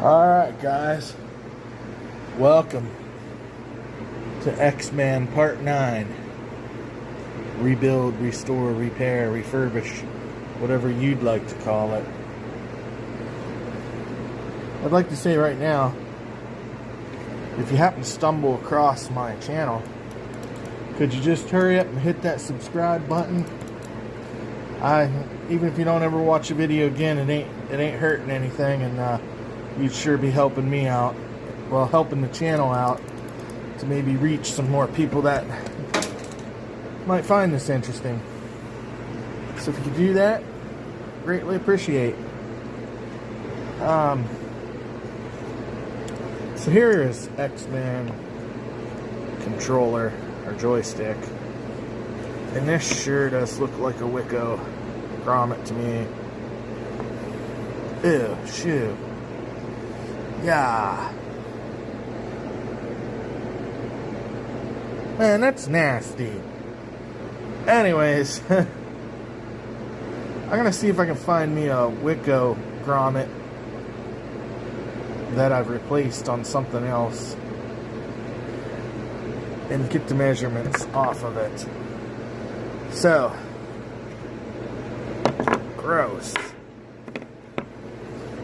Alright guys, welcome to X-Men Part 9. Rebuild, restore, repair, refurbish, whatever you'd like to call it. I'd like to say right now, if you happen to stumble across my channel, could you just hurry up and hit that subscribe button? Even if you don't ever watch a video again, it ain't hurting anything, and you'd sure be helping me out. Well, helping the channel out to maybe reach some more people that might find this interesting. So if you could do that, greatly appreciate. So here is X-Men controller or joystick, and this sure does look like a Wiko grommet to me. Ew, shoot. Yeah. Man, that's nasty. Anyways, I'm gonna see if I can find me a Wiko grommet that I've replaced on something else and get the measurements off of it. So, gross.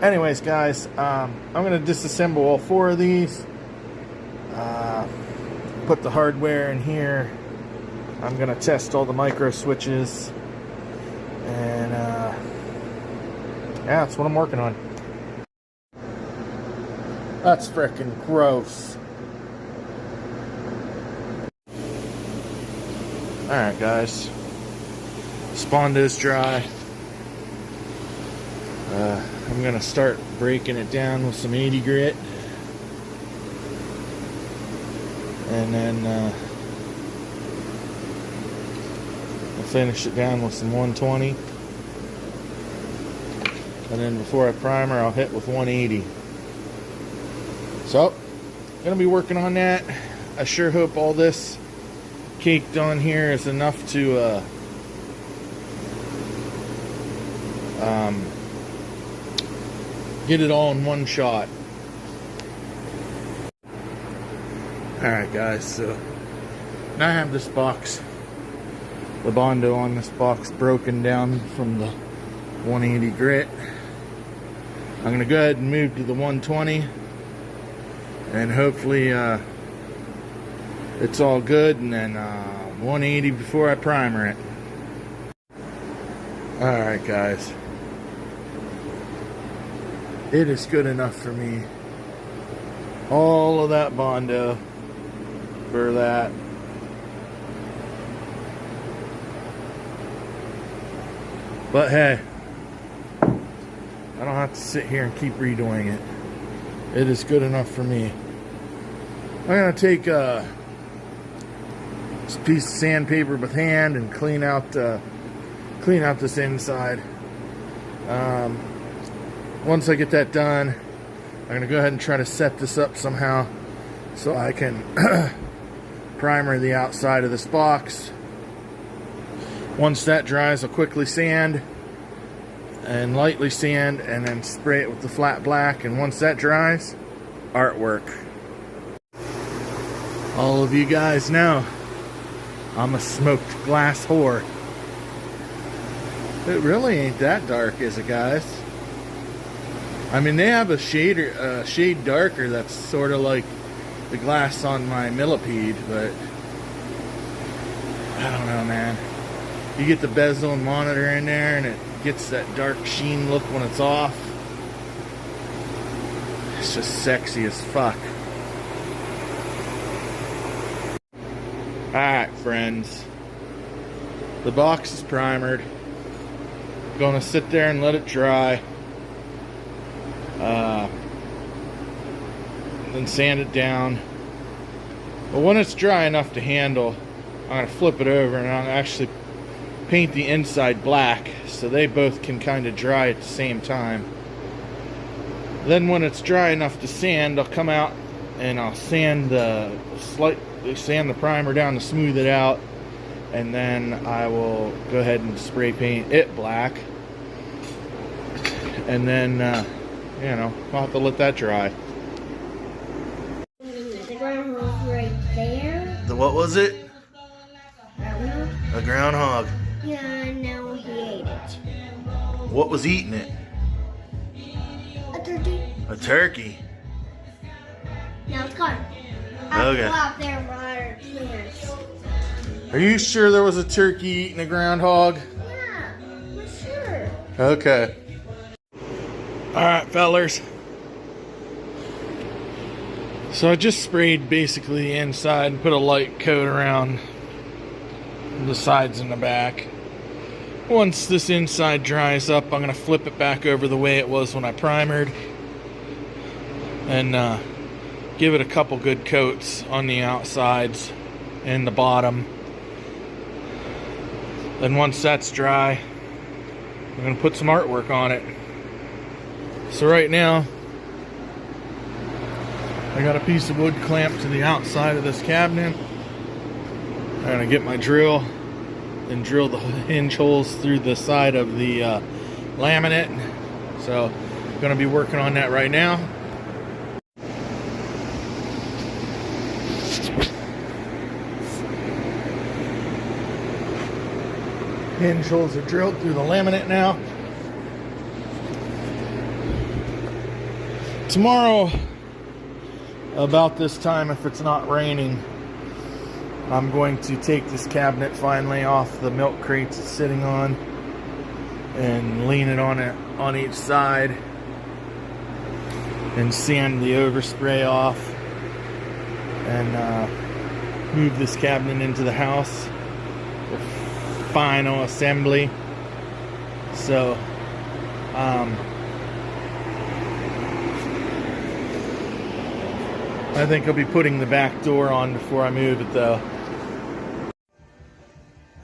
Anyways, guys, I'm going to disassemble all 4 of these, put the hardware in here. I'm going to test all the micro switches, and yeah, that's what I'm working on. That's frickin' gross. Alright, guys, Spondo's dry. I'm going to start breaking it down with some 80 grit, and then I'll finish it down with some 120, and then before I primer I'll hit with 180. So, going to be working on that. I sure hope all this caked on here is enough to get it all in one shot. Alright guys, so now I have this box, the Bondo on this box broken down from the 180 grit. I'm going to go ahead and move to the 120, and hopefully it's all good, and then 180 before I primer it. Alright guys, it is good enough for me. All of that Bondo for that. But hey, I don't have to sit here and keep redoing it. It is good enough for me. I'm going to take a piece of sandpaper with hand and clean out this inside. Once I get that done, I'm going to go ahead and try to set this up somehow so I can primer the outside of this box. Once that dries, I'll quickly sand and lightly sand, and then spray it with the flat black, and once that dries, artwork. All of you guys know I'm a smoked glass whore. It really ain't that dark, is it, guys? I mean, they have a shade darker that's sort of like the glass on my millipede, but I don't know, man. You get the bezel and monitor in there, and it gets that dark sheen look when it's off. It's just sexy as fuck. Alright, friends. The box is primered. Gonna sit there and let it dry. Then sand it down. But when it's dry enough to handle, I'm going to flip it over and I'll actually paint the inside black so they both can kind of dry at the same time. Then when it's dry enough to sand, I'll come out and I'll slightly sand the primer down to smooth it out, and then I will go ahead and spray paint it black. And then you know, we'll have to let that dry. The groundhog right there. The what was it? Groundhog? A groundhog. Yeah, now he ate it. What was eating it? A turkey. A turkey. Now it's gone. I Okay. go out there and water plants. Are you sure there was a turkey eating a groundhog? Yeah, for sure. Okay. Alright, fellers. So I just sprayed basically the inside and put a light coat around the sides and the back. Once this inside dries up, I'm going to flip it back over the way it was when I primered. And give it a couple good coats on the outsides and the bottom. Then once that's dry, I'm going to put some artwork on it. So right now, I got a piece of wood clamped to the outside of this cabinet. I'm going to get my drill and drill the hinge holes through the side of the laminate. So I'm going to be working on that right now. Hinge holes are drilled through the laminate now. Tomorrow, about this time, if it's not raining, I'm going to take this cabinet finally off the milk crates it's sitting on and lean it on each side and sand the overspray off and move this cabinet into the house for final assembly. So I think I'll be putting the back door on before I move it though.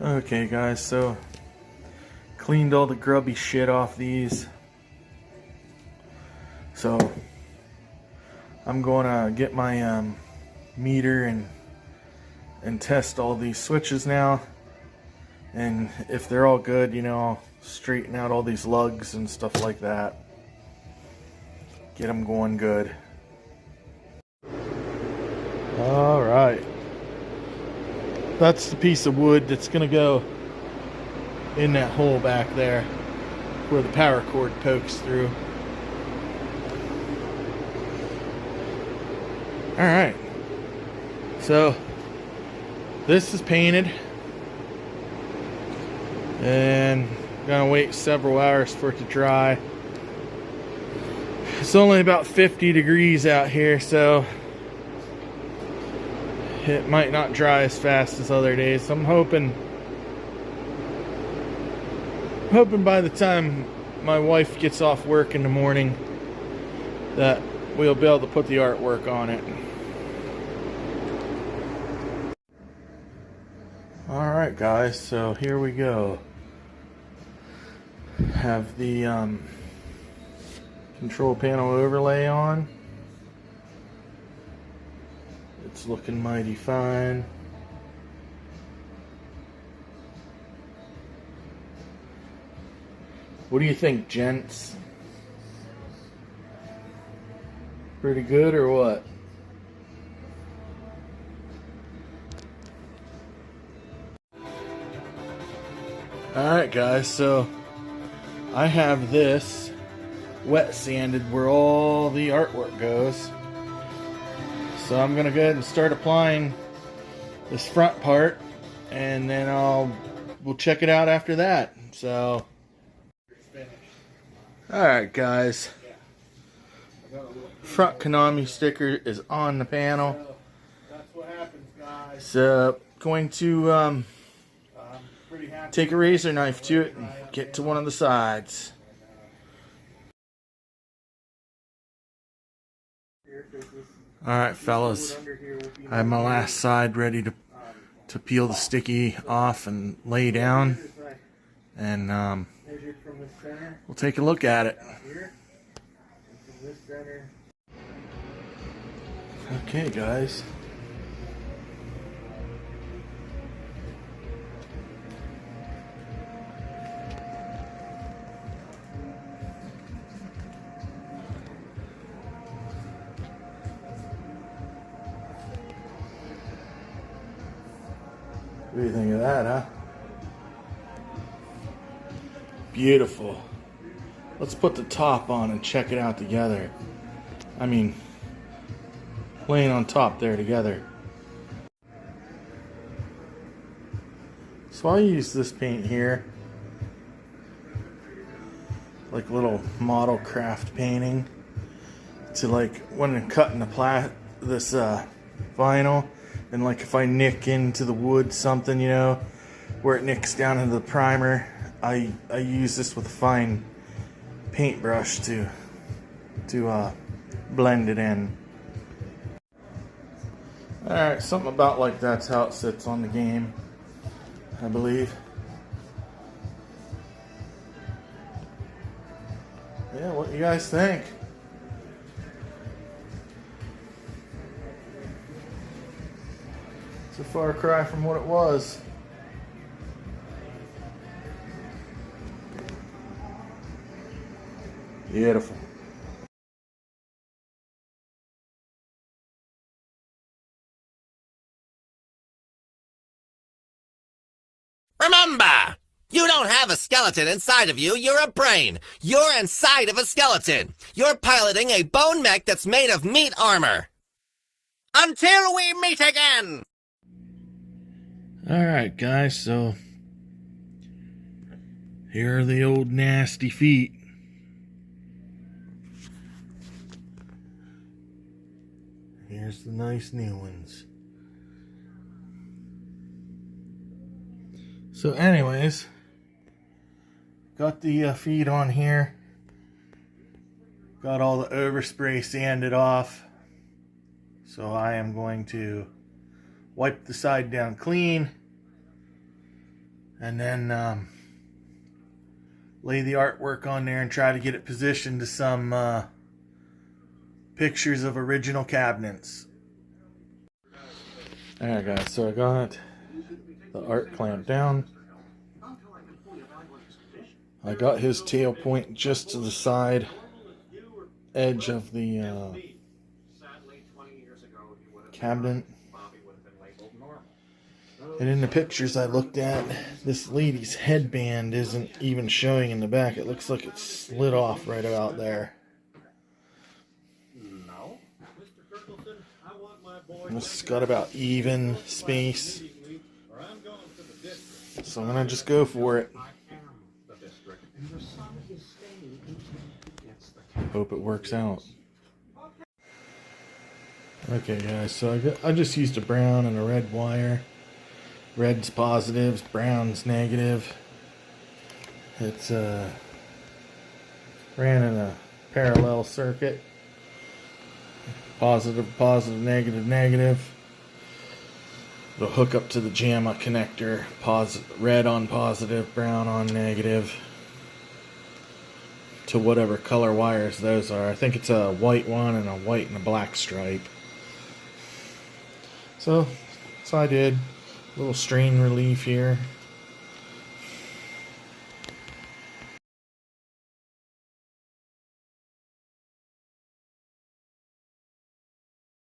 Okay guys, so cleaned all the grubby shit off these. So I'm gonna get my meter and test all these switches now. And if they're all good, you know, I'll straighten out all these lugs and stuff like that. Get them going good. All right. That's the piece of wood that's gonna go in that hole back there where the power cord pokes through. All right. So this is painted. And I'm gonna wait several hours for it to dry. It's only about 50 degrees out here, so it might not dry as fast as other days. I'm hoping by the time my wife gets off work in the morning that we'll be able to put the artwork on it. Alright guys, so here we go. Have the control panel overlay on. It's looking mighty fine. What do you think, gents? Pretty good or what? Alright guys, so I have this wet sanded where all the artwork goes. So I'm gonna go ahead and start applying this front part, and then we'll check it out after that. So, all right, guys. Front Konami sticker is on the panel. That's what happens, guys. So, going to take a razor knife to it and get to one of the sides. Alright fellas, I have my last side ready to peel the sticky off and lay down, and we'll take a look at it. Okay guys. What do you think of that, huh? Beautiful. Let's put the top on and check it out together. I mean, laying on top there together. So I use this paint here, like little model craft painting, to like when I'm cutting this vinyl, and like if I nick into the wood something, you know, where it nicks down into the primer, I use this with a fine paintbrush to blend it in. Alright, something about like that's how it sits on the game, I believe. Yeah, what do you guys think? It's a far cry from what it was. Beautiful. Remember, you don't have a skeleton inside of you, you're a brain. You're inside of a skeleton. You're piloting a bone mech that's made of meat armor. Until we meet again! Alright guys, so here are the old nasty feet. Here's the nice new ones. So anyways, got the feet on here. Got all the overspray sanded off. So I am going to wipe the side down clean. And then lay the artwork on there and try to get it positioned to some pictures of original cabinets. Alright guys, so I got the art clamped down. I got his tail point just to the side edge of the cabinet. And in the pictures I looked at, this lady's headband isn't even showing in the back. It looks like it's slid off right about there. And this has got about even space. So I'm gonna just go for it. Hope it works out. Okay guys, so I just used a brown and a red wire. Red's positives, brown's negative. It's ran in a parallel circuit. Positive, positive, negative, negative. It'll hook up to the JAMA connector. Red on positive, brown on negative. To whatever color wires those are. I think it's a white one and a white and a black stripe. So I did. A little strain relief here.